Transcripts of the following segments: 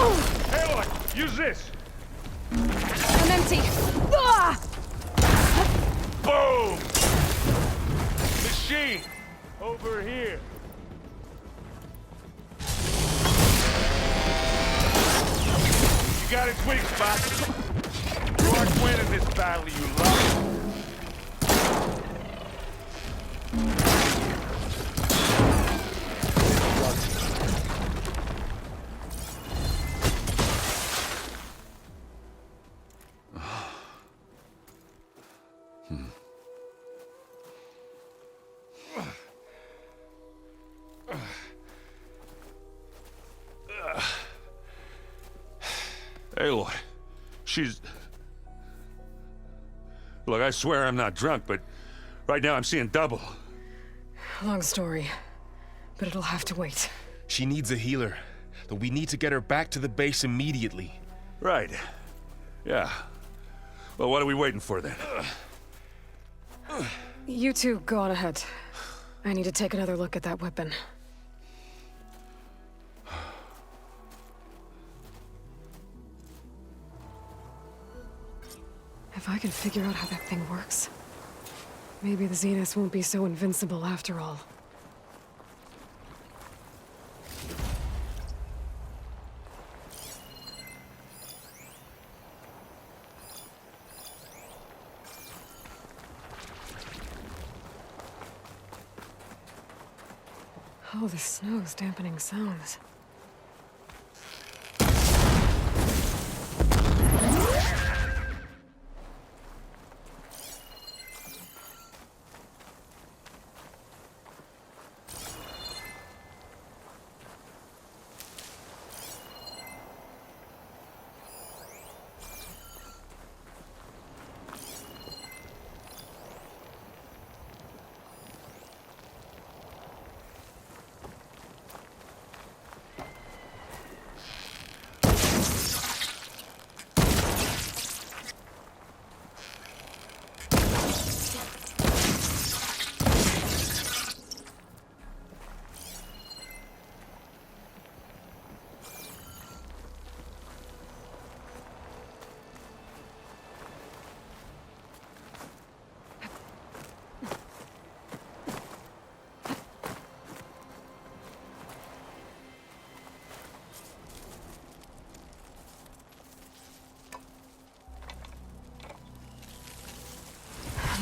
Aloy, use this! I'm empty. Ah! Boom! Machine! Over here. You got its weak spot. You aren't winning this battle, you love. Aloy, she's... Look, I swear I'm not drunk, but right now I'm seeing double. Long story, but it'll have to wait. She needs a healer, but we need to get her back to the base immediately. Right. Yeah. Well, what are we waiting for then? You two go on ahead. I need to take another look at that weapon. If I can figure out how that thing works, maybe the Zeniths won't be so invincible after all. Oh, the snow's dampening sounds.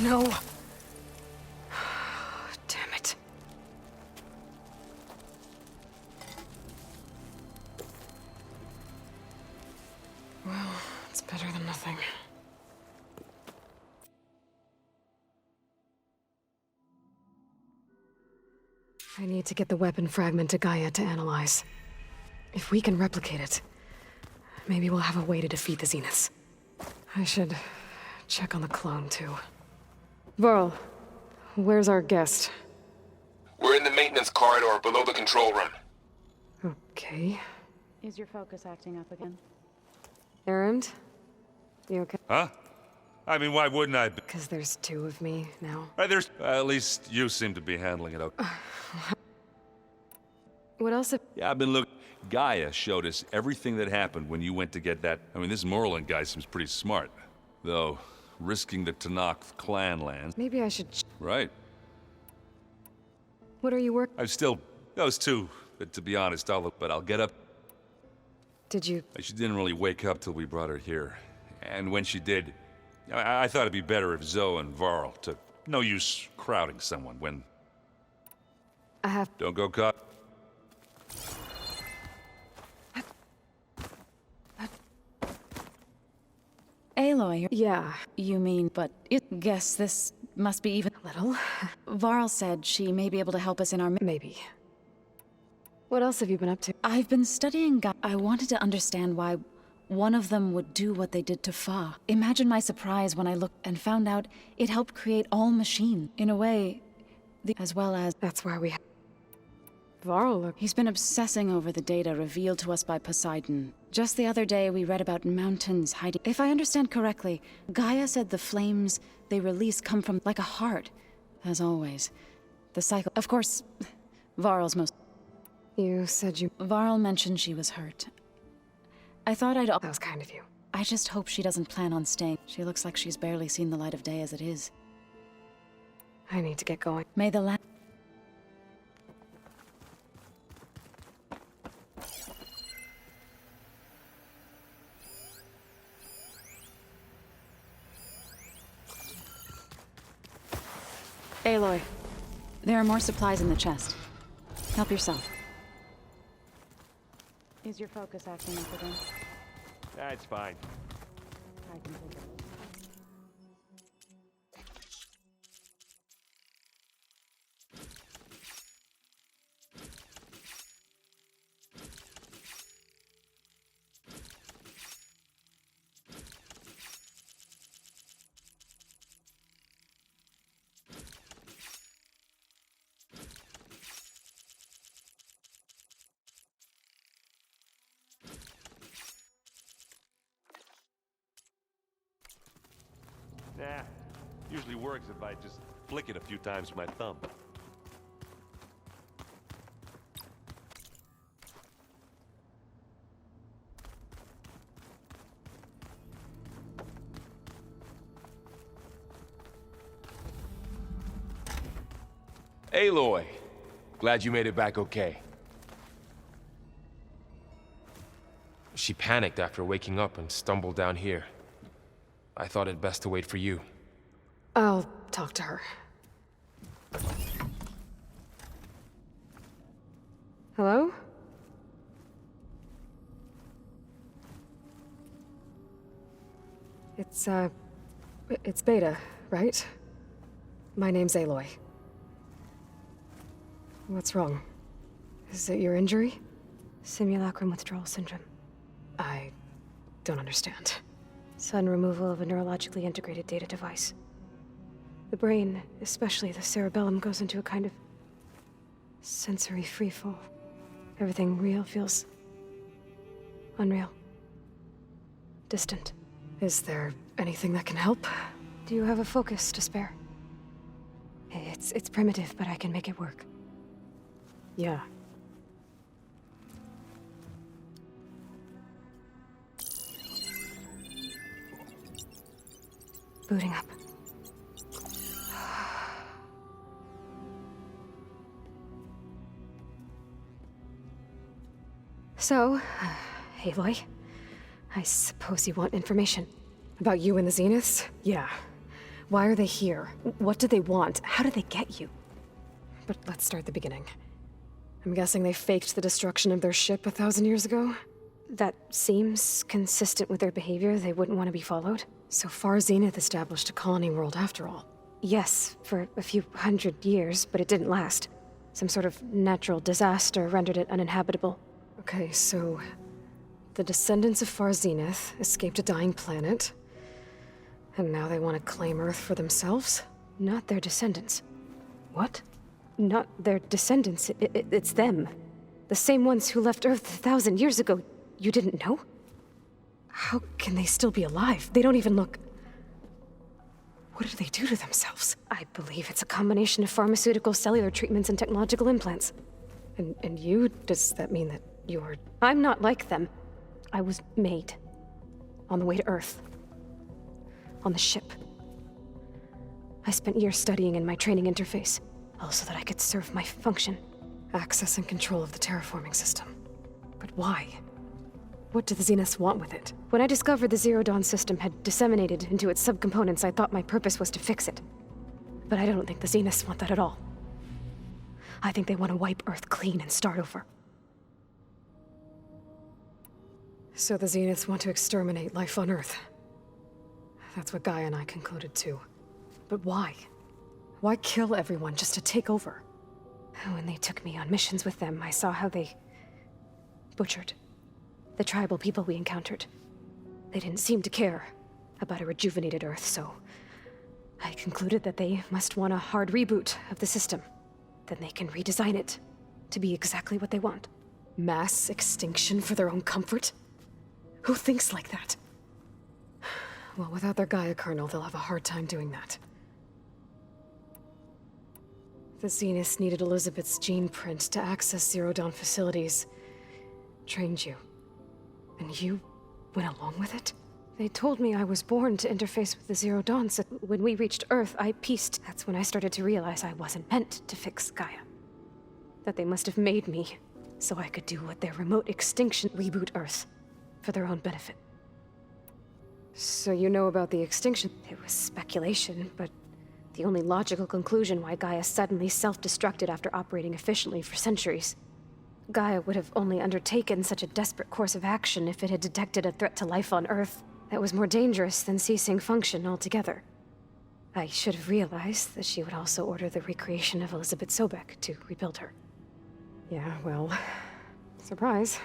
No. Damn it. Well, it's better than nothing. I need to get the weapon fragment to Gaia to analyze. If we can replicate it, maybe we'll have a way to defeat the Zeniths. I should check on the clone, too. Varl, where's our guest? We're in the maintenance corridor below the control room. Okay. Is your focus acting up again? Erend? You okay? Huh? I mean, why wouldn't I be? Because there's two of me now. There's... at least you seem to be handling it okay. What else have... Yeah, I've been looking... Gaia showed us everything that happened when you went to get that... I mean, this Merlin guy seems pretty smart. Though, risking the Tenakth clan lands... Maybe I should... Right. What are you working... I'm still... those two, but to be honest, I'll get up... Did you... She didn't really wake up till we brought her here. And when she did, I thought it'd be better if Zoe and Varl took... No use crowding someone when... I have... Don't go caught... Aloy, Yeah, you mean, but guess this must be even... a little. Varl said she may be able to help us in our... Maybe. What else have you been up to? I've been studying I wanted to understand why one of them would do what they did to Fa. Imagine my surprise when I looked and found out it helped create all machine. In a way, as well as... That's why we... Varl, look... He's been obsessing over the data revealed to us by Poseidon. Just the other day, we read about mountains hiding... If I understand correctly, Gaia said the flames they release come from like a heart. As always. The cycle... Of course, Varl's most... You said you... Varl mentioned she was hurt. I thought I'd... That was kind of you. I just hope she doesn't plan on staying. She looks like she's barely seen the light of day as it is. I need to get going. May the land... Aloy, there are more supplies in the chest. Help yourself. Is your focus acting up again? That's fine. I can take it. Nah, usually works if I just flick it a few times with my thumb. Aloy, glad you made it back okay. She panicked after waking up and stumbled down here. I thought it best to wait for you. I'll talk to her. Hello? It's Beta, right? My name's Aloy. What's wrong? Is it your injury? Simulacrum withdrawal syndrome. I don't understand. Sudden removal of a neurologically integrated data device. The brain, especially the cerebellum, goes into a kind of sensory freefall. Everything real feels unreal. Distant. Is there anything that can help? Do you have a focus to spare? It's primitive, but I can make it work. Yeah. Booting up. So, Aloy, I suppose you want information. About you and the Zeniths? Yeah. Why are they here? What do they want? How did they get you? But let's start at the beginning. I'm guessing they faked the destruction of their ship 1,000 years ago? That seems consistent with their behavior. They wouldn't want to be followed. So far, Zenith established a colony world after all. Yes, for a few hundred years, but it didn't last. Some sort of natural disaster rendered it uninhabitable. Okay, so... the descendants of Far Zenith escaped a dying planet, and now they want to claim Earth for themselves? Not their descendants. What? Not their descendants. It's them. The same ones who left Earth 1,000 years ago. You didn't know? How can they still be alive? They don't even look... What did they do to themselves? I believe it's a combination of pharmaceutical, cellular treatments, and technological implants. And you? Does that mean that you're... I'm not like them. I was made. on the way to Earth? On the ship. I spent years studying in my training interface, all so that I could serve my function. Access and control of the terraforming system. But why? What do the Zeniths want with it? When I discovered the Zero Dawn system had disseminated into its subcomponents, I thought my purpose was to fix it. But I don't think the Zeniths want that at all. I think they want to wipe Earth clean and start over. So the Zeniths want to exterminate life on Earth. That's what Gaia and I concluded too. But why? Why kill everyone just to take over? When they took me on missions with them, I saw how they butchered the tribal people we encountered. They didn't seem to care about a rejuvenated Earth, so I concluded that they must want a hard reboot of the system. Then they can redesign it to be exactly what they want. Mass extinction for their own comfort? Who thinks like that? Well, without their Gaia kernel, they'll have a hard time doing that. The Zeniths needed Elizabeth's gene print to access Zero Dawn facilities. Trained you. And you went along with it? They told me I was born to interface with the Zero Dawn, so when we reached Earth, I pieced. That's when I started to realize I wasn't meant to fix Gaia. That they must have made me so I could do what their remote extinction reboot Earth for their own benefit. So you know about the extinction? It was speculation, but the only logical conclusion why Gaia suddenly self-destructed after operating efficiently for centuries. Gaia would have only undertaken such a desperate course of action if it had detected a threat to life on Earth that was more dangerous than ceasing function altogether. I should have realized that she would also order the recreation of Elizabeth Sobek to rebuild her. Yeah, well, surprise.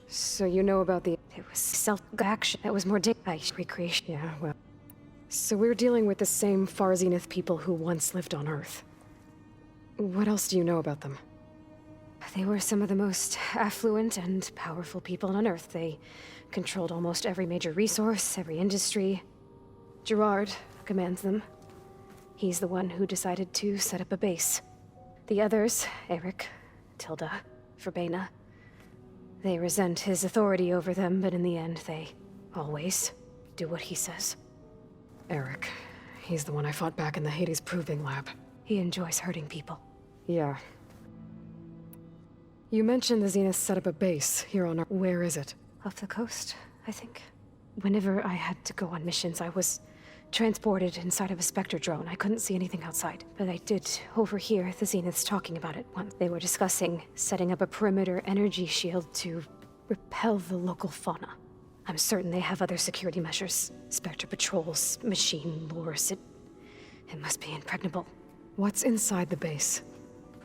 So you know about the... It was self-action that was more recreation. Yeah, well... So we're dealing with the same Far Zenith people who once lived on Earth. What else do you know about them? They were some of the most affluent and powerful people on Earth. They controlled almost every major resource, every industry. Gerard commands them. He's the one who decided to set up a base. The others, Eric, Tilda, Verbena, they resent his authority over them, but in the end, they always do what he says. Eric. He's the one I fought back in the Hades Proving Lab. He enjoys hurting people. Yeah. You mentioned the Zenith set up a base here on Earth. Where is it? Off the coast, I think. Whenever I had to go on missions, I was transported inside of a Spectre drone. I couldn't see anything outside, but I did overhear the Zeniths talking about it once. They were discussing setting up a perimeter energy shield to repel the local fauna. I'm certain they have other security measures. Spectre patrols, machine lures. It must be impregnable. What's inside the base?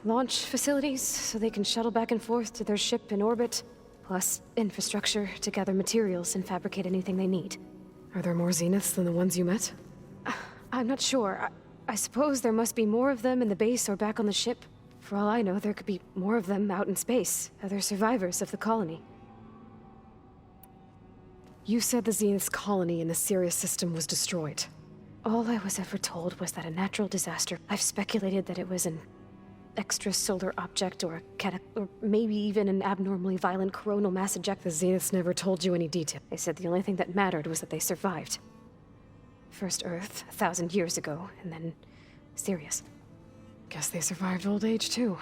Launch facilities, so they can shuttle back and forth to their ship in orbit. Plus, infrastructure to gather materials and fabricate anything they need. Are there more Zeniths than the ones you met? I'm not sure. I suppose there must be more of them in the base or back on the ship. For all I know, there could be more of them out in space. Other survivors of the colony. You said the Zenith's colony in the Sirius system was destroyed. All I was ever told was that a natural disaster. I've speculated that it was an extrasolar object or or maybe even an abnormally violent coronal mass eject. The Zeniths never told you any detail. They said the only thing that mattered was that they survived. First Earth, 1,000 years ago, and then Sirius. Guess they survived old age too.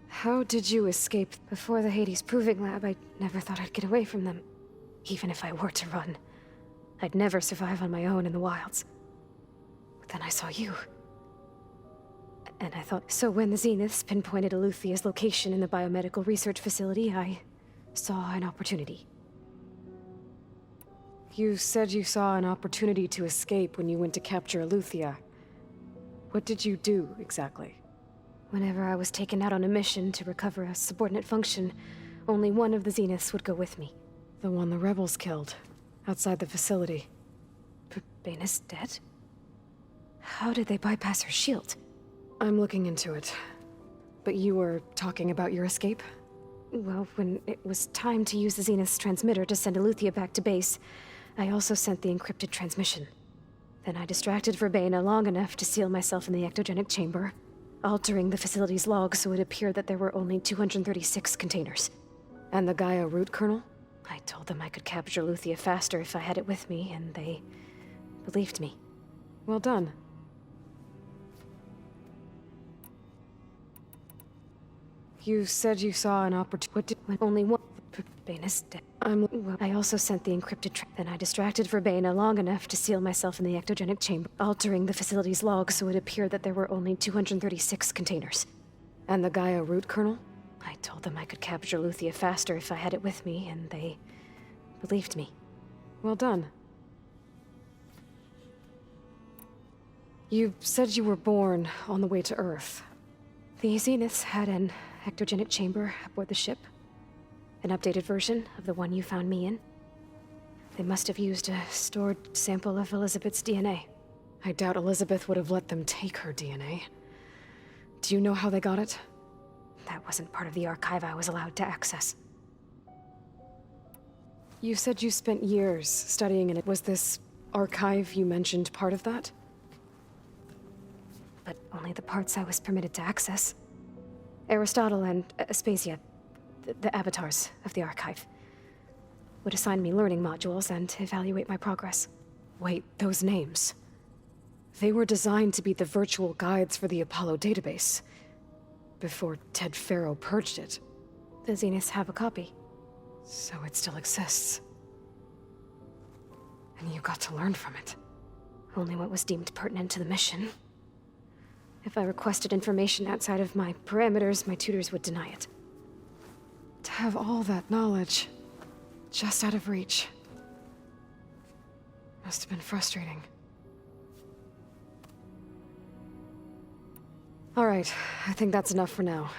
How did you escape? Before the Hades Proving Lab, I never thought I'd get away from them. Even if I were to run, I'd never survive on my own in the wilds. But then I saw you. And I thought, so when the Zeniths pinpointed Eluthia's location in the biomedical research facility, I saw an opportunity. You said you saw an opportunity to escape when you went to capture Eluthia. What did you do, exactly? Whenever I was taken out on a mission to recover a subordinate function, only one of the Zeniths would go with me. The one the rebels killed, outside the facility. Verbena's dead? How did they bypass her shield? I'm looking into it. But you were talking about your escape? Well, when it was time to use the Zenith's transmitter to send Eluthia back to base, I also sent the encrypted transmission. Then I distracted Verbena long enough to seal myself in the ectogenic chamber, altering the facility's log so it appeared that there were only 236 containers. And the Gaia root kernel? I told them I could capture Eluthia faster if I had it with me, and they believed me. Well done. You said you saw an opportunity. When only one. Verbena's dead. Well, I also sent the encrypted Then I distracted Verbena long enough to seal myself in the ectogenic chamber, altering the facility's log so it appeared that there were only 236 containers. And the Gaia root kernel? I told them I could capture Eluthia faster if I had it with me, and they believed me. Well done. You said you were born on the way to Earth. The Zeniths had an ectogenic chamber aboard the ship. An updated version of the one you found me in. They must have used a stored sample of Elizabeth's DNA. I doubt Elizabeth would have let them take her DNA. Do you know how they got it? That wasn't part of the archive I was allowed to access. You said you spent years studying in it. Was this archive you mentioned part of that? but only the parts I was permitted to access. Aristotle and Aspasia, the avatars of the archive, would assign me learning modules and evaluate my progress. Wait, those names. They were designed to be the virtual guides for the Apollo database. Before Ted Faro purged it. The Zeniths have a copy. So it still exists. And you got to learn from it. Only what was deemed pertinent to the mission. If I requested information outside of my parameters, my tutors would deny it. To have all that knowledge, just out of reach. Must have been frustrating. All right, I think that's enough for now.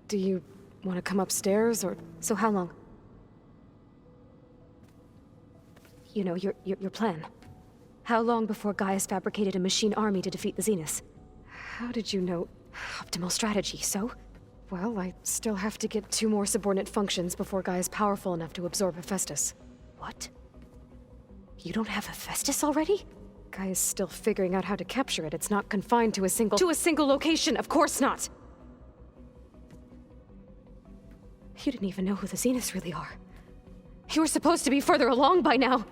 Do you want to come upstairs, or...? So how long? You know, your plan. How long before Gaius fabricated a machine army to defeat the Zeniths? How did you know? Optimal strategy, so? Well, I still have to get 2 more subordinate functions before Gaia's powerful enough to absorb Hephaestus. What? You don't have Hephaestus already? Gaia's still figuring out how to capture it. It's not confined to a single... To a single location! Of course not! You didn't even know who the Zeniths really are. You were supposed to be further along by now!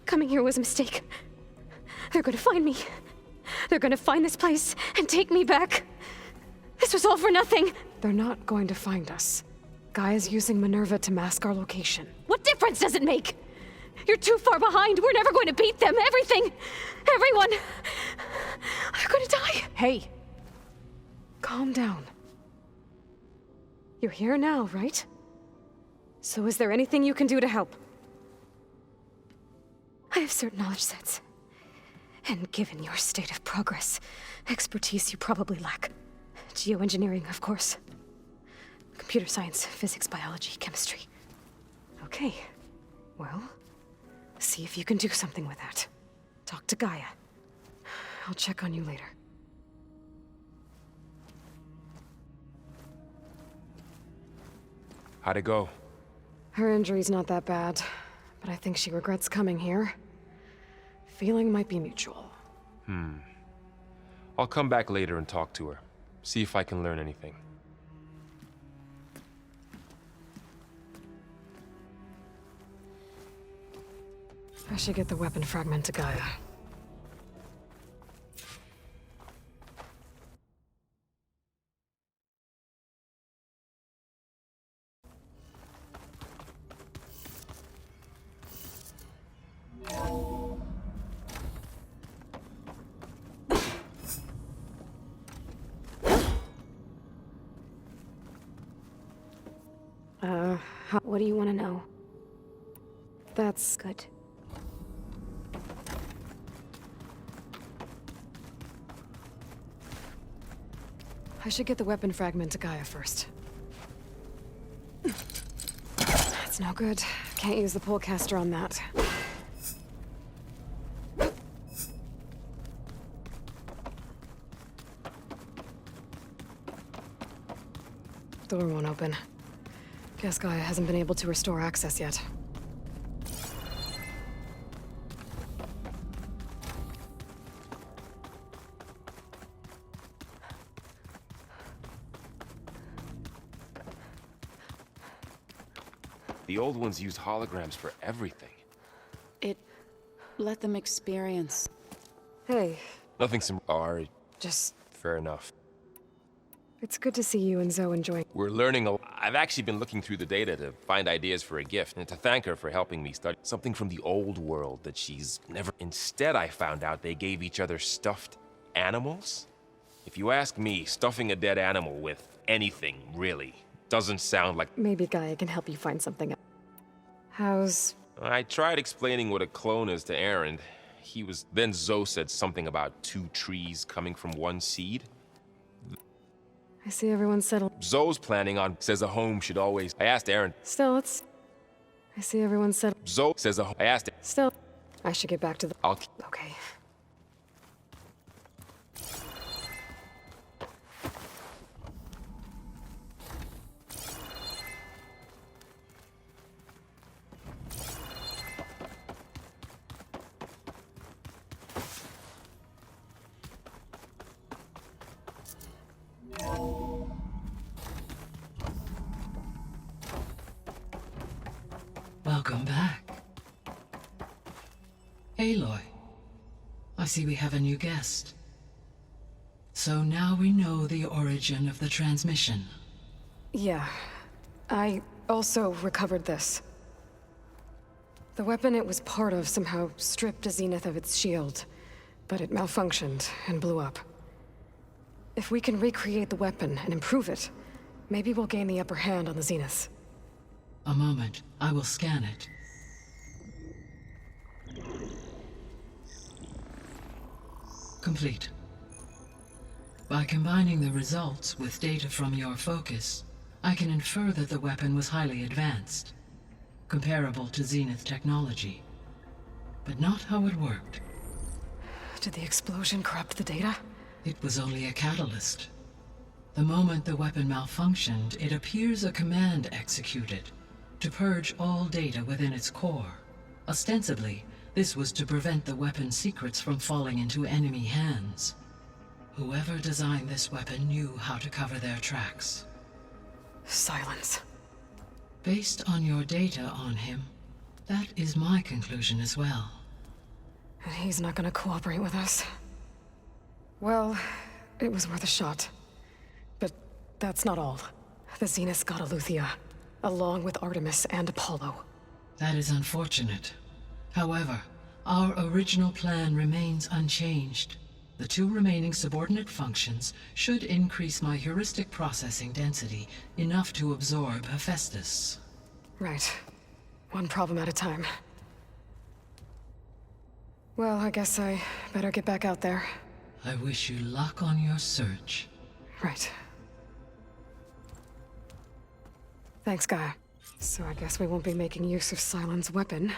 Coming here was a mistake. They're gonna find me. They're gonna find this place and take me back. This was all for nothing! They're not going to find us. Gaia's using Minerva to mask our location. What difference does it make? You're too far behind. We're never going to beat them. Everything. Everyone. They're going to die. Hey. Calm down. You're here now, right? So is there anything you can do to help? I have certain knowledge sets. And given your state of progress, expertise you probably lack. Geoengineering, of course. Computer science, physics, biology, chemistry. Okay. Well, see if you can do something with that. Talk to Gaia. I'll check on you later. How'd it go? Her injury's not that bad, but I think she regrets coming here. Feeling might be mutual. I'll come back later and talk to her. See if I can learn anything. I should get the weapon fragment to Gaia. What do you want to know? That's good. I should get the weapon fragment to Gaia first. That's no good. Can't use the pullcaster on that. Door won't open. Guess Gaia hasn't been able to restore access yet. The old ones used holograms for everything. It let them experience. Hey, Nothing some are just... fair enough. It's good to see you and Zoe enjoying... We're learning a lot. I've actually been looking through the data to find ideas for a gift, and to thank her for helping me study something from the old world that she's never... Instead, I found out they gave each other stuffed animals. If you ask me, stuffing a dead animal with anything, really, doesn't sound like... Maybe Gaia can help you find something else. How's... I tried explaining what a clone is to Aaron. He was... Then Zoe said something about 2 trees coming from 1 seed. I see everyone's settled. Zoe's planning on... Says a home should always... I asked Aaron... Still, it's... I see everyone's settled. Zoe says I asked... Still, I should get back to the... I'll... Okay. Welcome back. Aloy, I see we have a new guest. So now we know the origin of the transmission. Yeah. I also recovered this. The weapon it was part of somehow stripped Zenith of its shield, but it malfunctioned and blew up. If we can recreate the weapon and improve it, maybe we'll gain the upper hand on the Zeniths. A moment, I will scan it. Complete. By combining the results with data from your focus, I can infer that the weapon was highly advanced, comparable to Zenith technology. But not how it worked. Did the explosion corrupt the data? It was only a catalyst. The moment the weapon malfunctioned, it appears a command executed to purge all data within its core. Ostensibly, this was to prevent the weapon's secrets from falling into enemy hands. Whoever designed this weapon knew how to cover their tracks. Silence. Based on your data on him, that is my conclusion as well. And he's not gonna cooperate with us. Well, it was worth a shot. But that's not all. The Zeniths got Aletheia, along with Artemis and Apollo. That is unfortunate. However, our original plan remains unchanged. The two remaining subordinate functions should increase my heuristic processing density enough to absorb Hephaestus. Right. One problem at a time. Well, I guess I better get back out there. I wish you luck on your search. Right. Thanks, Gaia. So I guess we won't be making use of Sylens' weapon.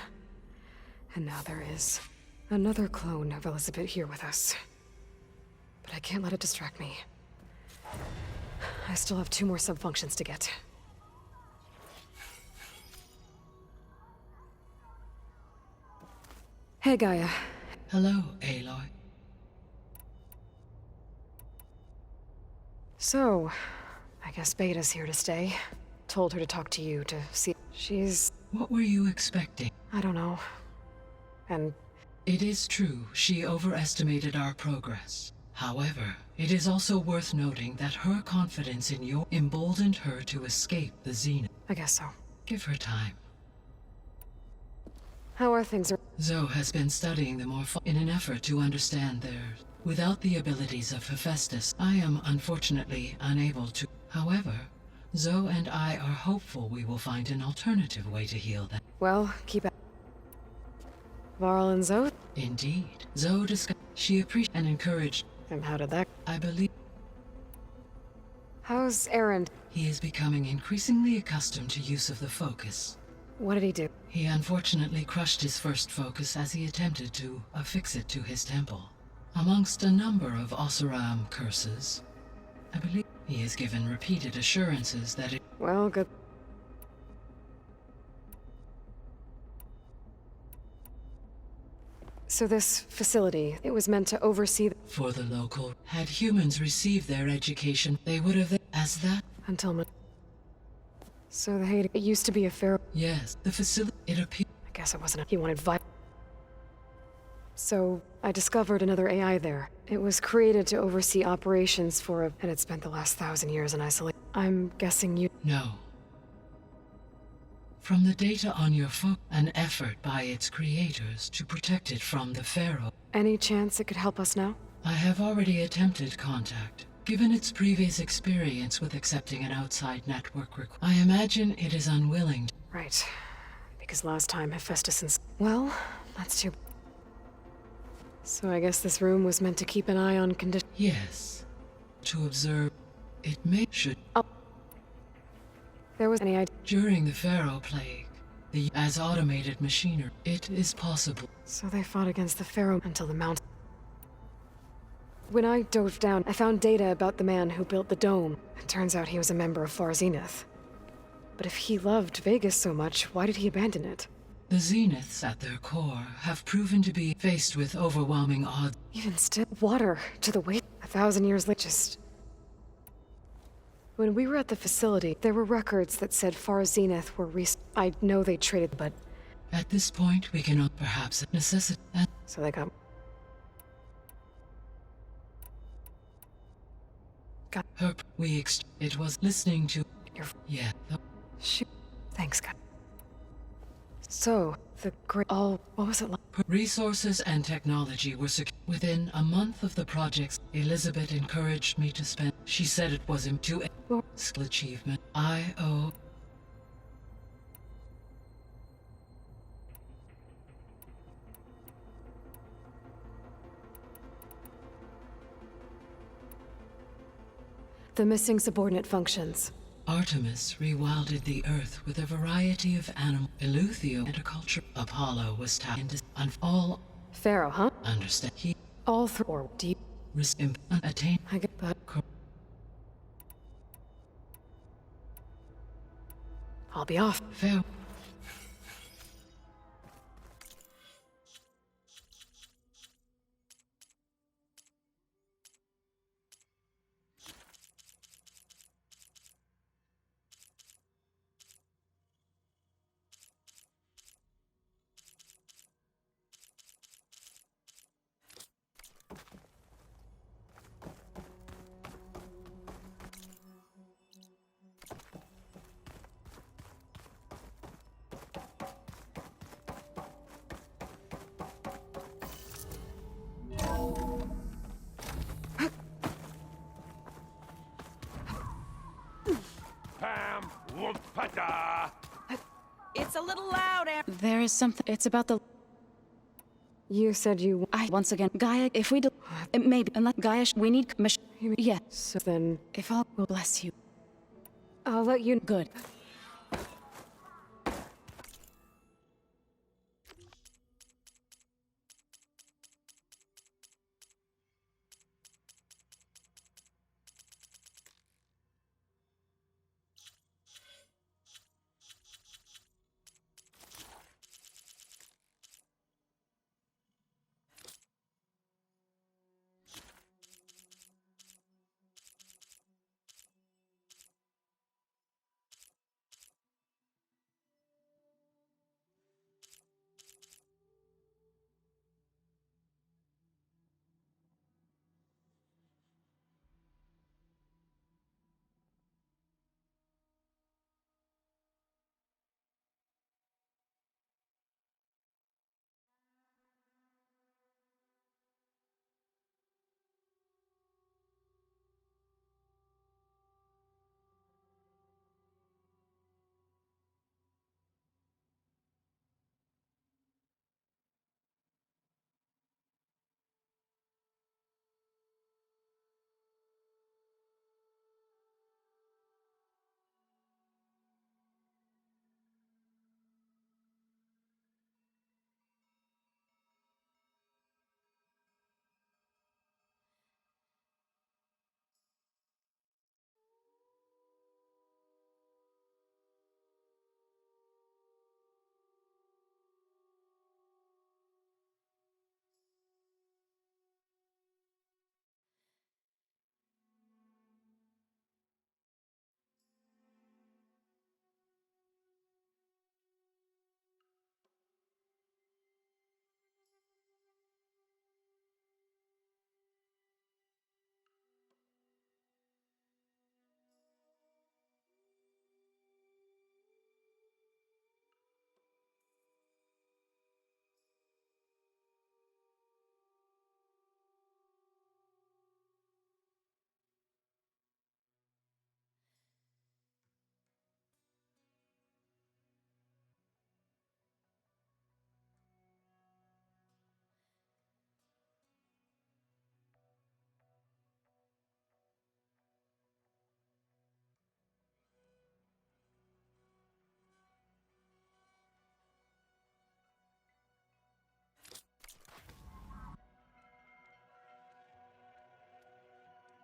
And now there is another clone of Elizabeth here with us. But I can't let it distract me. I still have 2 more subfunctions to get. Hey, Gaia. Hello, Aloy. So, I guess Beta's here to stay. Told her to talk to you to see... She's... What were you expecting? I don't know. And It is true, she overestimated our progress. However, it is also worth noting that her confidence in you emboldened her to escape the Zenith. I guess so. Give her time. How are things? Zoe has been studying the in an effort to understand theirs. Without the abilities of Hephaestus, I am unfortunately unable to. However, Zoe and I are hopeful we will find an alternative way to heal them. Well, keep at Varl and Zoe? Indeed. Zoe discussed. She appreciated and encouraged. And how did that... I believe How's Aaron? he is becoming increasingly accustomed to use of the focus. What did he do? He unfortunately crushed his first focus as he attempted to affix it to his temple. Amongst a number of Oseram curses, I believe he has given repeated assurances that it... Well, good. So this facility, it was meant to oversee For the local, had humans received their education, they would have... As that? until... So the Haiti... It used to be a pharaoh... Yes, the facility... It appeared... I guess it wasn't he wanted So, I discovered another AI there. It was created to oversee operations for a... And it spent the last 1,000 years in isolation. I'm guessing you... No. From the data on your phone, an effort by its creators to protect it from the Pharaoh. Any chance it could help us now? I have already attempted contact. Given its previous experience with accepting an outside network I imagine it is unwilling. Right. Because last time Hephaestus and... Well, that's too... So I guess this room was meant to keep an eye on condition... Yes. To observe. It may... should... There was any idea... During the Pharaoh Plague, as automated machinery, it is possible. So they fought against the Pharaoh until the mountain... When I dove down, I found data about the man who built the dome. It turns out he was a member of Far Zenith. But if he loved Vegas so much, why did he abandon it? The Zeniths, at their core, have proven to be faced with overwhelming odds. Even still, water to the waist. 1,000 years later, just... When we were at the facility, there were records that said Far Zenith were I know they traded, but At this point, we cannot perhaps necessitate. So they got... Her, it was listening to. Your... Yeah. Shoot. Thanks, God. So, the great... What was it like? Resources and technology were secured. Within a month of the projects, Elizabeth encouraged me to spend. She said it was to skill achievement. I owe. The missing subordinate functions. Artemis rewilded the Earth with a variety of animals. Eleuthio and a culture. Apollo was tapped into all. Pharaoh, huh? Understand. He All through or deep. attain. I get that. I'll be off. Fair. Pam Wumpata! It's a little loud, There is something. It's about the. You said you... Once again, Gaia, if we do. Maybe. Unless Gaia, we need. Yeah. So then... If all will bless you. I'll let you... Good.